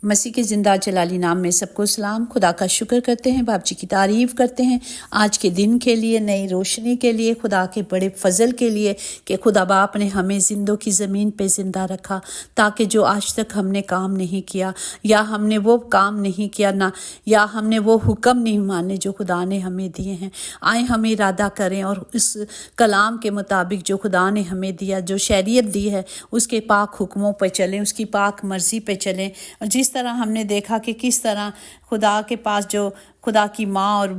مسیح کے زندہ جلالی نام میں سب کو سلام۔ خدا کا شکر کرتے ہیں، باپ جی کی تعریف کرتے ہیں آج کے دن کے لیے، نئی روشنی کے لیے، خدا کے بڑے فضل کے لیے کہ خدا باپ نے ہمیں زندوں کی زمین پہ زندہ رکھا، تاکہ جو آج تک ہم نے کام نہیں کیا یا ہم نے وہ کام نہیں کیا نہ یا ہم نے وہ حکم نہیں مانے جو خدا نے ہمیں دیے ہیں، آئیں ہم ارادہ کریں اور اس کلام کے مطابق جو خدا نے ہمیں دیا، جو شریعت دی ہے، اس کے پاک حکموں پہ چلیں، اس کی پاک مرضی پہ چلیں۔ جس طرح ہم نے دیکھا کہ کس طرح خدا کے پاس جو خدا کی ماں اور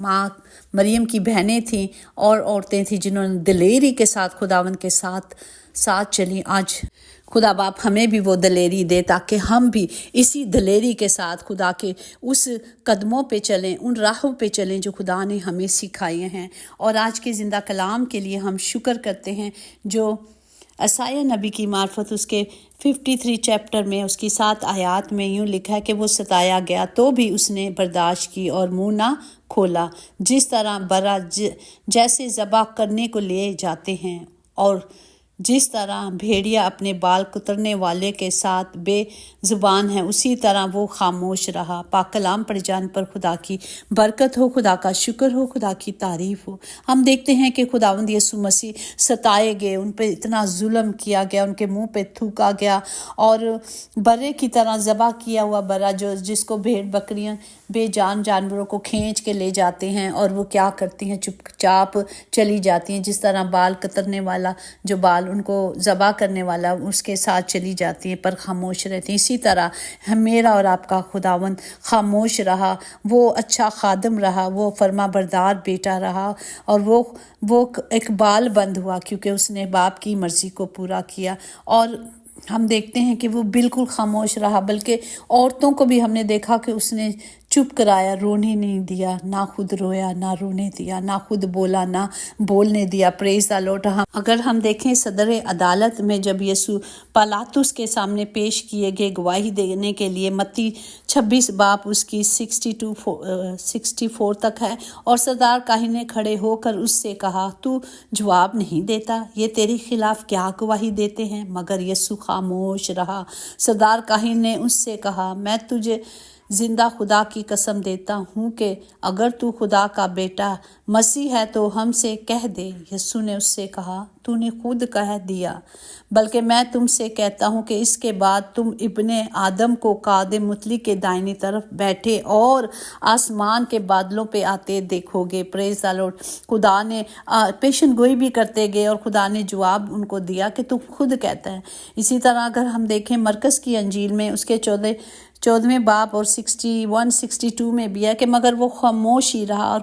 ماں مریم کی بہنیں تھیں اور عورتیں تھیں جنہوں نے دلیری کے ساتھ خداوند کے ساتھ چلیں، آج خدا باپ ہمیں بھی وہ دلیری دے تاکہ ہم بھی اسی دلیری کے ساتھ خدا کے اس قدموں پہ چلیں، ان راہوں پہ چلیں جو خدا نے ہمیں سکھائے ہیں۔ اور آج کے زندہ کلام کے لیے ہم شکر کرتے ہیں جو عیسائی نبی کی معرفت اس کے 53 چیپٹر میں اس کی 7 آیات میں یوں لکھا ہے کہ وہ ستایا گیا تو بھی اس نے برداشت کی اور منہ نہ کھولا، جس طرح برا جیسے ذبح کرنے کو لے جاتے ہیں اور جس طرح بھیڑیا اپنے بال کترنے والے کے ساتھ بے زبان ہے، اسی طرح وہ خاموش رہا۔ پاک کلام پڑھ جان پر خدا کی برکت ہو، خدا کا شکر ہو، خدا کی تعریف ہو۔ ہم دیکھتے ہیں کہ خداوند یسوع مسیح ستائے گئے، ان پہ اتنا ظلم کیا گیا، ان کے منہ پہ تھوکا گیا اور برے کی طرح ذبح کیا ہوا برا جس کو بھیڑ بکریاں بے جان جانوروں کو کھینچ کے لے جاتے ہیں اور وہ کیا کرتی ہیں، چپ چاپ چلی جاتی ہیں، جس طرح بال کترنے والا جو بال ان کو ذبح کرنے والا اس کے ساتھ چلی جاتی ہیں پر خاموش رہتی ہیں، اسی طرح میرا اور آپ کا خداوند خاموش رہا، وہ اچھا خادم رہا، وہ فرما بردار بیٹا رہا اور وہ ایک بال بند ہوا کیونکہ اس نے باپ کی مرضی کو پورا کیا۔ اور ہم دیکھتے ہیں کہ وہ بالکل خاموش رہا، بلکہ عورتوں کو بھی ہم نے دیکھا کہ اس نے چپ کرایا، رونے نہیں دیا، نہ خود رویا نہ رونے دیا، نہ خود بولا نہ بولنے دیا۔ پریز دی لارڈ۔ اگر ہم دیکھیں صدر عدالت میں جب یسوع پلاطس کے سامنے پیش کیے گئے گواہی دینے کے لیے، متی 26 باپ اس کی 64 تک ہے، اور سردار کاہن نے کھڑے ہو کر اس سے کہا، تو جواب نہیں دیتا، یہ تیرے خلاف کیا گواہی دیتے ہیں؟ مگر یسوع خاموش رہا۔ سردار کاہن نے اس سے کہا، میں تجھے زندہ خدا کی قسم دیتا ہوں کہ اگر تو خدا کا بیٹا مسیح ہے تو ہم سے کہہ دے۔ یسوع نے اس سے کہا، تو نے خود کہہ دیا، بلکہ میں تم سے کہتا ہوں کہ اس کے بعد تم ابن آدم کو قادم مطلق کے دائنی طرف بیٹھے اور آسمان کے بادلوں پہ آتے دیکھو گے۔ پریز دی لارڈ۔ خدا نے پیشن گوئی بھی کرتے گئے اور خدا نے جواب ان کو دیا کہ تو خود کہتا ہے۔ اسی طرح اگر ہم دیکھیں مرکز کی انجیل میں اس کے 14ویں باپ اور 61-62 میں بھی ہے کہ مگر وہ خاموش ہی رہا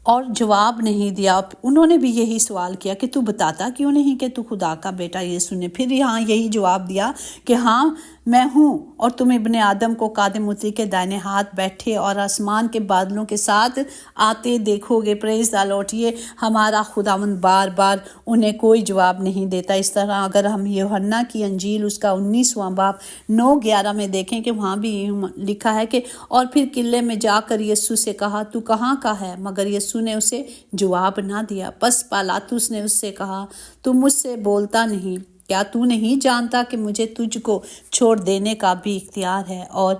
اور جواب نہیں دیا۔ انہوں نے بھی یہی سوال کیا کہ تو بتاتا کیوں نہیں کہ تو خدا کا بیٹا؟ یسوع نے پھر یہاں یہی جواب دیا کہ ہاں میں ہوں، اور تم ابن آدم کو قادم مطلق کے دائنے ہاتھ بیٹھے اور آسمان کے بادلوں کے ساتھ آتے دیکھو گے۔ پریز دی لارڈ۔ یہ ہمارا خداوند بار بار انہیں کوئی جواب نہیں دیتا۔ اس طرح اگر ہم یوحنا کی انجیل اس کا 19واں باپ 9-11 میں دیکھیں کہ وہاں بھی لکھا ہے کہ اور پھر قلعے میں جا کر یسوع سے کہا، تو کہاں کا ہے؟ مگر یسوع نے اسے جواب نہ دیا۔ پس پلاطس نے اس سے کہا، تو مجھ سے بولتا نہیں؟ کیا تو نہیں جانتا کہ مجھے تجھ کو چھوڑ دینے کا بھی اختیار ہے اور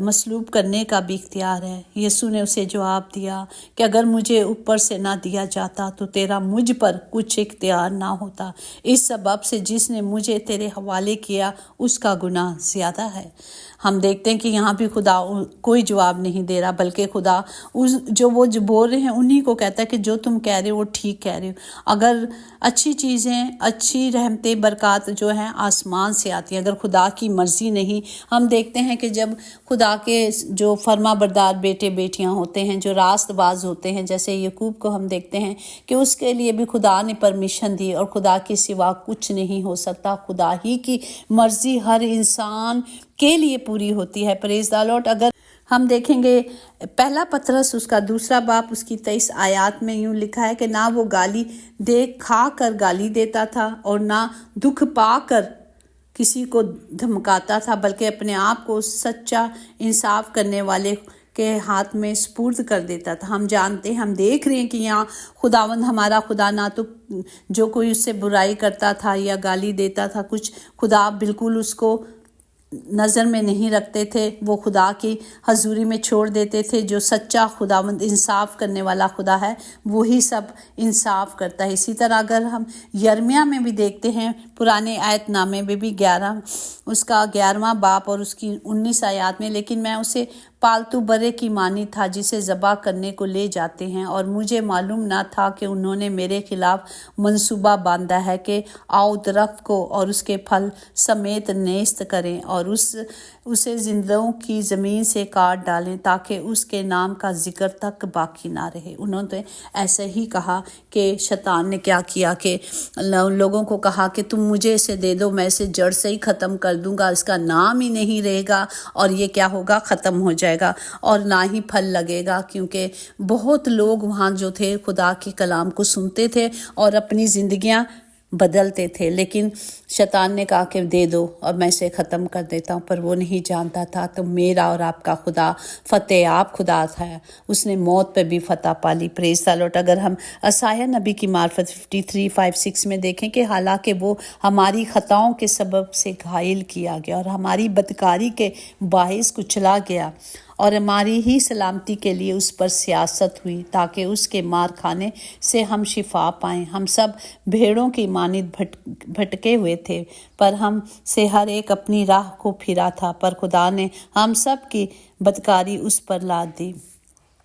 مصلوب کرنے کا بھی اختیار ہے؟ یسوع نے اسے جواب دیا کہ اگر مجھے اوپر سے نہ دیا جاتا تو تیرا مجھ پر کچھ اختیار نہ ہوتا۔ اس سبب سے جس نے مجھے تیرے حوالے کیا اس کا گناہ زیادہ ہے۔ ہم دیکھتے ہیں کہ یہاں بھی خدا کوئی جواب نہیں دے رہا، بلکہ خدا جو بول رہے ہیں انہی کو کہتا ہے کہ جو تم کہہ رہے ہو وہ ٹھیک کہہ رہے ہو۔ اگر اچھی چیزیں، اچھی رحمتیں، برکات جو ہیں آسمان سے آتی ہیں، اگر خدا کی مرضی نہیں، ہم دیکھتے ہیں کہ جب خدا کے جو فرما بردار بیٹے بیٹیاں ہوتے ہیں، جو راست باز ہوتے ہیں، جیسے یعقوب کو ہم دیکھتے ہیں کہ اس کے لیے بھی خدا نے پرمیشن دی، اور خدا کے سوا کچھ نہیں ہو سکتا۔ خدا ہی کی مرضی ہر انسان کے لیے پوری ہوتی ہے۔ پریز دی لارڈ۔ اگر ہم دیکھیں گے پہلا پطرس اس کا 2 باپ اس کی 23 آیات میں یوں لکھا ہے کہ نہ وہ گالی دے کھا کر گالی دیتا تھا اور نہ دکھ پا کر کسی کو دھمکاتا تھا، بلکہ اپنے آپ کو سچا انصاف کرنے والے کے ہاتھ میں سپرد کر دیتا تھا۔ ہم جانتے ہیں، ہم دیکھ رہے ہیں کہ یہاں خداوند ہمارا خدا نہ تو جو کوئی اس سے برائی کرتا تھا یا گالی دیتا تھا کچھ، خدا بالکل اس کو نظر میں نہیں رکھتے تھے، وہ خدا کی حضوری میں چھوڑ دیتے تھے۔ جو سچا خداوند انصاف کرنے والا خدا ہے وہی سب انصاف کرتا ہے۔ اسی طرح اگر ہم یرمیہ میں بھی دیکھتے ہیں، پرانے آیت نامے میں بھی 11واں باب اور اس کی 19 آیات میں، لیکن میں اسے پالتو برے کی مانی تھا جسے ذبح کرنے کو لے جاتے ہیں، اور مجھے معلوم نہ تھا کہ انہوں نے میرے خلاف منصوبہ باندھا ہے کہ آؤ درخت کو اور اس کے پھل سمیت نیست کریں اور اسے زندوں کی زمین سے کاٹ ڈالیں تاکہ اس کے نام کا ذکر تک باقی نہ رہے۔ انہوں نے ایسے ہی کہا کہ شیطان نے کیا کیا کہ لوگوں کو کہا کہ تم مجھے اسے دے دو، میں اسے جڑ سے ہی ختم کر دوں گا، اس کا نام ہی نہیں رہے گا اور یہ کیا ہوگا، ختم ہو جائے گا اور نہ ہی پھل لگے گا، کیونکہ بہت لوگ وہاں جو تھے خدا کے کلام کو سنتے تھے اور اپنی زندگیاں بدلتے تھے، لیکن شیطان نے کہا کہ دے دو اور میں اسے ختم کر دیتا ہوں، پر وہ نہیں جانتا تھا تو میرا اور آپ کا خدا فتح یاب خدا تھا، اس نے موت پہ بھی فتح پالی۔ پریز دی لارڈ۔ اگر ہم عیسائیاہ نبی کی معرفت 53:5-6 میں دیکھیں کہ حالانکہ وہ ہماری خطاؤں کے سبب سے گھائل کیا گیا اور ہماری بدکاری کے باعث کچلا گیا اور ہماری ہی سلامتی کے لیے اس پر سیاست ہوئی تاکہ اس کے مار کھانے سے ہم شفا پائیں۔ ہم سب بھیڑوں کی مانند بھٹکے ہوئے تھے، پر ہم سے ہر ایک اپنی راہ کو پھرا تھا، پر خدا نے ہم سب کی بدکاری اس پر لاد دی۔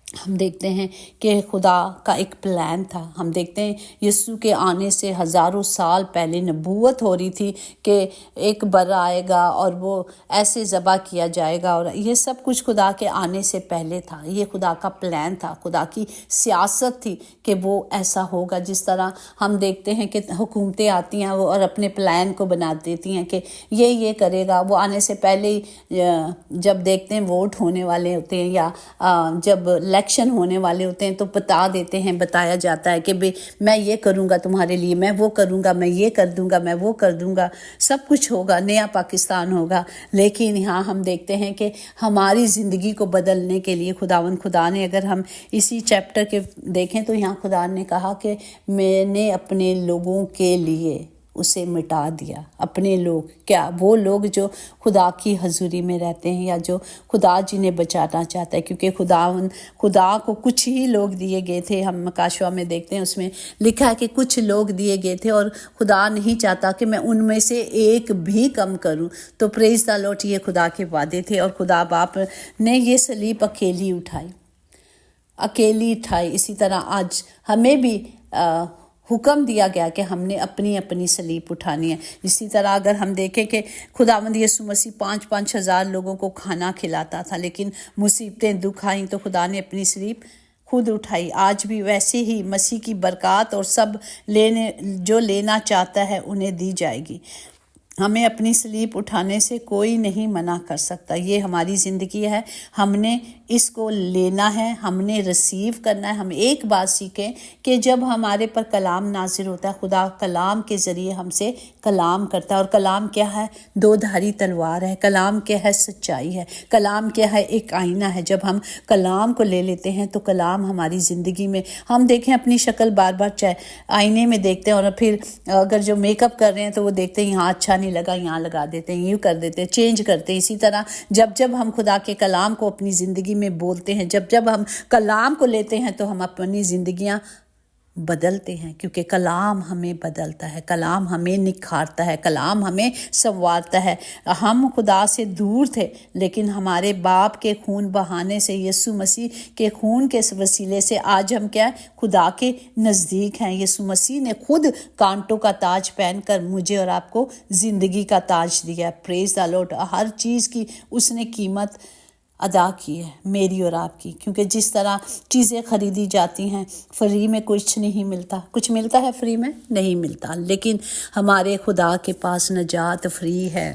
ہم دیکھتے ہیں کہ خدا کا ایک پلان تھا۔ ہم دیکھتے ہیں یسوع کے آنے سے ہزاروں سال پہلے نبوت ہو رہی تھی کہ ایک بر آئے گا اور وہ ایسے ذبح کیا جائے گا، اور یہ سب کچھ خدا کے آنے سے پہلے تھا۔ یہ خدا کا پلان تھا، خدا کی سیاست تھی کہ وہ ایسا ہوگا۔ جس طرح ہم دیکھتے ہیں کہ حکومتیں آتی ہیں اور اپنے پلان کو بنا دیتی ہیں کہ یہ کرے گا۔ وہ آنے سے پہلے جب دیکھتے ہیں ووٹ ہونے والے ہوتے ہیں یا جب الیکشن ہونے والے ہوتے ہیں تو بتا دیتے ہیں، بتایا جاتا ہے کہ میں یہ کروں گا تمہارے لیے، میں وہ کروں گا، میں یہ کر دوں گا، میں وہ کر دوں گا، سب کچھ ہوگا، نیا پاکستان ہوگا۔ لیکن یہاں ہم دیکھتے ہیں کہ ہماری زندگی کو بدلنے کے لیے خدا نے، اگر ہم اسی چیپٹر کے دیکھیں تو یہاں خدا نے کہا کہ میں نے اپنے لوگوں کے لیے اسے مٹا دیا۔ اپنے لوگ کیا؟ وہ لوگ جو خدا کی حضوری میں رہتے ہیں یا جو خدا جنہیں بچانا چاہتا ہے، کیونکہ خدا کو کچھ ہی لوگ دیے گئے تھے۔ ہم مکاشوہ میں دیکھتے ہیں، اس میں لکھا ہے کہ کچھ لوگ دیے گئے تھے اور خدا نہیں چاہتا کہ میں ان میں سے ایک بھی کم کروں۔ تو پریز دی لارڈ، یہ خدا کے وعدے تھے اور خدا باپ نے یہ صلیب اکیلی اٹھائی۔ اسی طرح آج ہمیں بھی حکم دیا گیا کہ ہم نے اپنی صلیب اٹھانی ہے۔ اسی طرح اگر ہم دیکھیں کہ خداوند یسوع مسیح 5,000 لوگوں کو کھانا کھلاتا تھا، لیکن مصیبتیں دکھ آئیں تو خدا نے اپنی صلیب خود اٹھائی۔ آج بھی ویسے ہی مسیح کی برکات اور سب جو لینا چاہتا ہے انہیں دی جائے گی۔ ہمیں اپنی صلیب اٹھانے سے کوئی نہیں منع کر سکتا۔ یہ ہماری زندگی ہے، ہم نے اس کو لینا ہے، ہم نے ریسیو کرنا ہے۔ ہم ایک بات سیکھیں کہ جب ہمارے پر کلام نازل ہوتا ہے، خدا کلام کے ذریعے ہم سے کلام کرتا ہے، اور کلام کیا ہے؟ 2 دھاری تلوار ہے۔ کلام کیا ہے؟ سچائی ہے۔ کلام کیا ہے؟ ایک آئینہ ہے۔ جب ہم کلام کو لے لیتے ہیں تو کلام ہماری زندگی میں، ہم دیکھیں اپنی شکل بار بار چاہے آئینے میں دیکھتے ہیں، اور پھر اگر جو میک اپ کر رہے ہیں تو وہ دیکھتے ہیں یہاں اچھا نہیں لگا، یہاں لگا دیتے ہیں، یوں کر دیتے ہیں، چینج کرتے ہیں۔ اسی طرح جب ہم خدا کے کلام کو اپنی زندگی میں بولتے ہیں، جب ہم کلام کو لیتے ہیں تو ہم اپنی زندگیاں بدلتے ہیں، کیونکہ کلام ہمیں بدلتا ہے، کلام ہمیں نکھارتا ہے، کلام ہمیں سنوارتا ہے۔ ہم خدا سے دور تھے، لیکن ہمارے باپ کے خون بہانے سے، یسوع مسیح کے خون کے وسیلے سے آج ہم کیا ہے؟ خدا کے نزدیک ہیں۔ یسوع مسیح نے خود کانٹوں کا تاج پہن کر مجھے اور آپ کو زندگی کا تاج دیا ہے۔ پریز دی لارڈ۔ ہر چیز کی اس نے قیمت ادا کی ہے، میری اور آپ کی، کیونکہ جس طرح چیزیں خریدی جاتی ہیں، فری میں کچھ نہیں ملتا۔ کچھ ملتا ہے فری میں؟ نہیں ملتا، لیکن ہمارے خدا کے پاس نجات فری ہے۔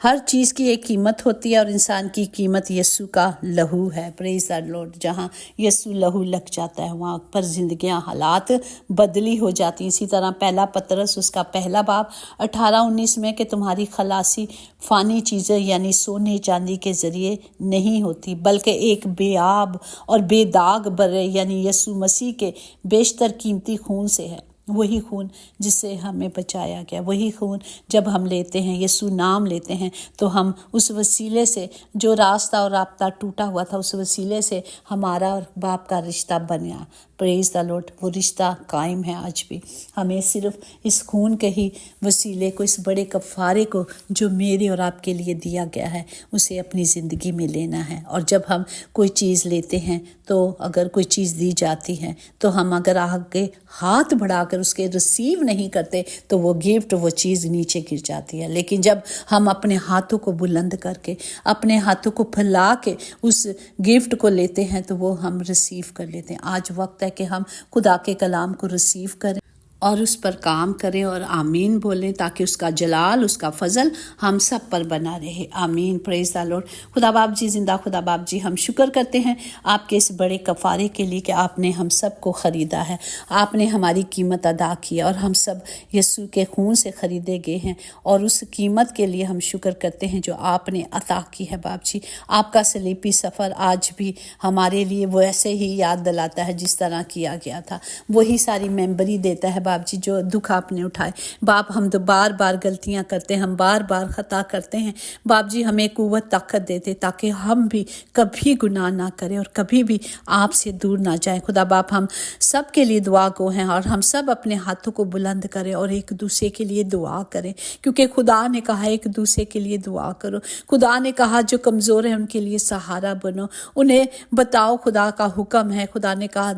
ہر چیز کی ایک قیمت ہوتی ہے، اور انسان کی قیمت یسوع کا لہو ہے۔ پریز دی لارڈ۔ جہاں یسوع لہو لگ جاتا ہے وہاں پر زندگیاں، حالات بدلی ہو جاتی ہیں۔ اسی طرح پہلا پطرس اس کا 1 باب 18-19 میں کہ تمہاری خلاصی فانی چیزیں یعنی سونے چاندی کے ذریعے نہیں ہوتی، بلکہ ایک بے آب اور بے داغ برے یعنی یسوع مسیح کے بیشتر قیمتی خون سے ہے۔ وہی خون جس سے ہمیں بچایا گیا، وہی خون جب ہم لیتے ہیں، یسوع نام لیتے ہیں، تو ہم اس وسیلے سے جو راستہ اور رابطہ ٹوٹا ہوا تھا، اس وسیلے سے ہمارا اور باپ کا رشتہ بنیا۔ پریز دا لارڈ، وہ رشتہ قائم ہے آج بھی۔ ہمیں صرف اس خون کے ہی وسیلے کو، اس بڑے کفارے کو جو میرے اور آپ کے لیے دیا گیا ہے، اسے اپنی زندگی میں لینا ہے۔ اور جب ہم کوئی چیز لیتے ہیں تو اگر کوئی چیز دی جاتی ہے تو ہم اگر آگے ہاتھ بڑھا کر اس کے ریسیو نہیں کرتے تو وہ گفٹ، وہ چیز نیچے گر جاتی ہے۔ لیکن جب ہم اپنے ہاتھوں کو بلند کر کے، اپنے ہاتھوں کو پھیلا کے اس گفٹ کو لیتے ہیں تو وہ ہم ریسیو کر لیتے ہیں۔ آج وقت ہے کہ ہم خدا کے کلام کو ریسیو کریں اور اس پر کام کریں اور آمین بولیں، تاکہ اس کا جلال، اس کا فضل ہم سب پر بنا رہے۔ آمین۔ پریز دا لارڈ۔ خدا باپ جی، زندہ خدا باپ جی، ہم شکر کرتے ہیں آپ کے اس بڑے کفارے کے لیے کہ آپ نے ہم سب کو خریدا ہے، آپ نے ہماری قیمت ادا کی اور ہم سب یسوع کے خون سے خریدے گئے ہیں، اور اس قیمت کے لیے ہم شکر کرتے ہیں جو آپ نے عطا کی ہے باپ جی۔ آپ کا صلیبی سفر آج بھی ہمارے لیے وہ ایسے ہی یاد دلاتا ہے جس طرح کیا گیا تھا، وہی ساری میموری دیتا ہے باپ جی جو دکھ آپ نے اٹھائے۔ باپ ہم تو بار بار غلطیاں کرتے ہیں، ہم بار بار خطا کرتے ہیں باپ جی، ہمیں قوت طاقت دیتے تاکہ ہم بھی کبھی گناہ نہ کریں اور کبھی بھی آپ سے دور نہ جائیں۔ خدا باپ ہم سب کے لیے دعا گو ہیں، اور ہم سب اپنے ہاتھوں کو بلند کریں اور ایک دوسرے کے لیے دعا کریں، کیونکہ خدا نے کہا ایک دوسرے کے لیے دعا کرو۔ خدا نے کہا جو کمزور ہیں ان کے لیے سہارا بنو، انہیں بتاؤ خدا کا حکم ہے۔ خدا نے کہا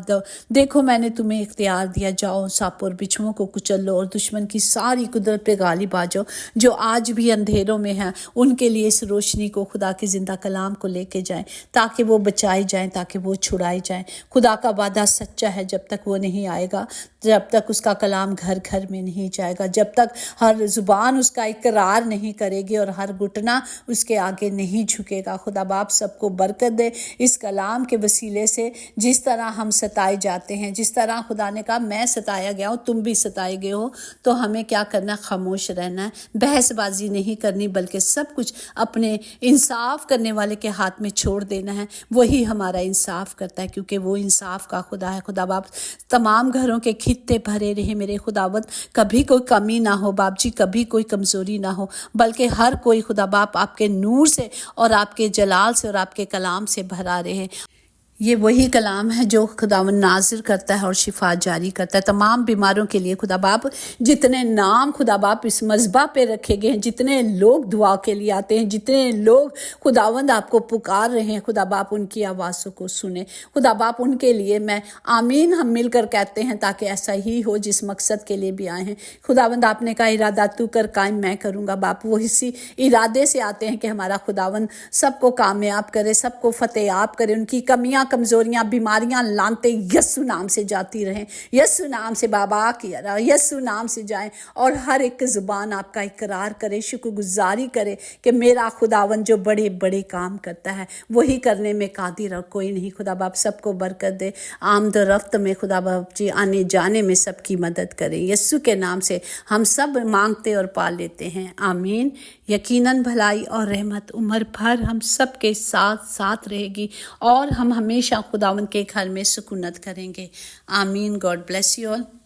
دیکھو میں نے تمہیں اختیار دیا، جاؤ سانپ اور بچھوؤں کو کچل لو اور دشمن کی ساری قدرت پہ غالب آ جاؤ۔ جو آج بھی اندھیروں میں ہیں ان کے لیے اس روشنی کو، خدا کے زندہ کلام کو لے کے جائیں تاکہ وہ بچائی جائیں، تاکہ وہ چھڑائی جائیں۔ خدا کا وعدہ سچا ہے، جب تک وہ نہیں آئے گا، جب تک اس کا کلام گھر گھر میں نہیں جائے گا، جب تک ہر زبان اس کا اقرار نہیں کرے گی اور ہر گھٹنا اس کے آگے نہیں جھکے گا۔ خدا باپ سب کو برکت دے اس کلام کے وسیلے سے۔ جس طرح ہم ستائے جاتے ہیں، جس طرح خدا نے کہا میں ستایا گیا ہوں تم بھی ستائے گئے ہو، تو ہمیں کیا کرنا ہے؟ خاموش رہنا ہے، بحث بازی نہیں کرنی، بلکہ سب کچھ اپنے انصاف کرنے والے کے ہاتھ میں چھوڑ دینا ہے۔ وہی ہمارا انصاف کرتا ہے، کیونکہ وہ انصاف کا خدا ہے۔ خدا باپ تمام گھروں کے خطے بھرے رہے میرے خداوند، کبھی کوئی کمی نہ ہو باپ جی، کبھی کوئی کمزوری نہ ہو، بلکہ ہر کوئی خدا باپ آپ کے نور سے اور آپ کے جلال سے اور آپ کے کلام سے بھرا رہے۔ یہ وہی کلام ہے جو خداوند نازل کرتا ہے اور شفا جاری کرتا ہے تمام بیماروں کے لیے۔ خدا باپ جتنے نام خدا باپ اس مذبح پہ رکھے گئے ہیں، جتنے لوگ دعا کے لیے آتے ہیں، جتنے لوگ خداوند آپ کو پکار رہے ہیں، خدا باپ ان کی آوازوں کو سنیں۔ خدا باپ ان کے لیے میں آمین ہم مل کر کہتے ہیں، تاکہ ایسا ہی ہو جس مقصد کے لیے بھی آئے ہیں۔ خداوند آپ نے کہا ارادہ تو کر قائم میں کروں گا باپ، وہ اسی ارادے سے آتے ہیں کہ ہمارا خداوند سب کو کامیاب کرے، سب کو فتح یاب کرے، ان کی کمیاں، کمزوریاں، بیماریاں، لانتے یسوع نام سے جاتی رہیں، یسوع نام سے بابا کیا، یسوع نام سے جائیں، اور ہر ایک زبان آپ کا اقرار کرے، شکر گزاری کرے کہ میرا خداوند جو بڑے بڑے کام کرتا ہے وہی کرنے میں قادر اور کوئی نہیں۔ خدا باپ سب کو برکت دے، آمد و رفت میں خدا باپ جی آنے جانے میں سب کی مدد کرے۔ یسوع کے نام سے ہم سب مانگتے اور پا لیتے ہیں، آمین۔ یقیناً بھلائی اور رحمت عمر بھر ہم سب کے ساتھ ساتھ رہے گی، اور ہم ہمیشہ خداوند کے گھر میں سکونت کریں گے، آمین۔ God bless you all.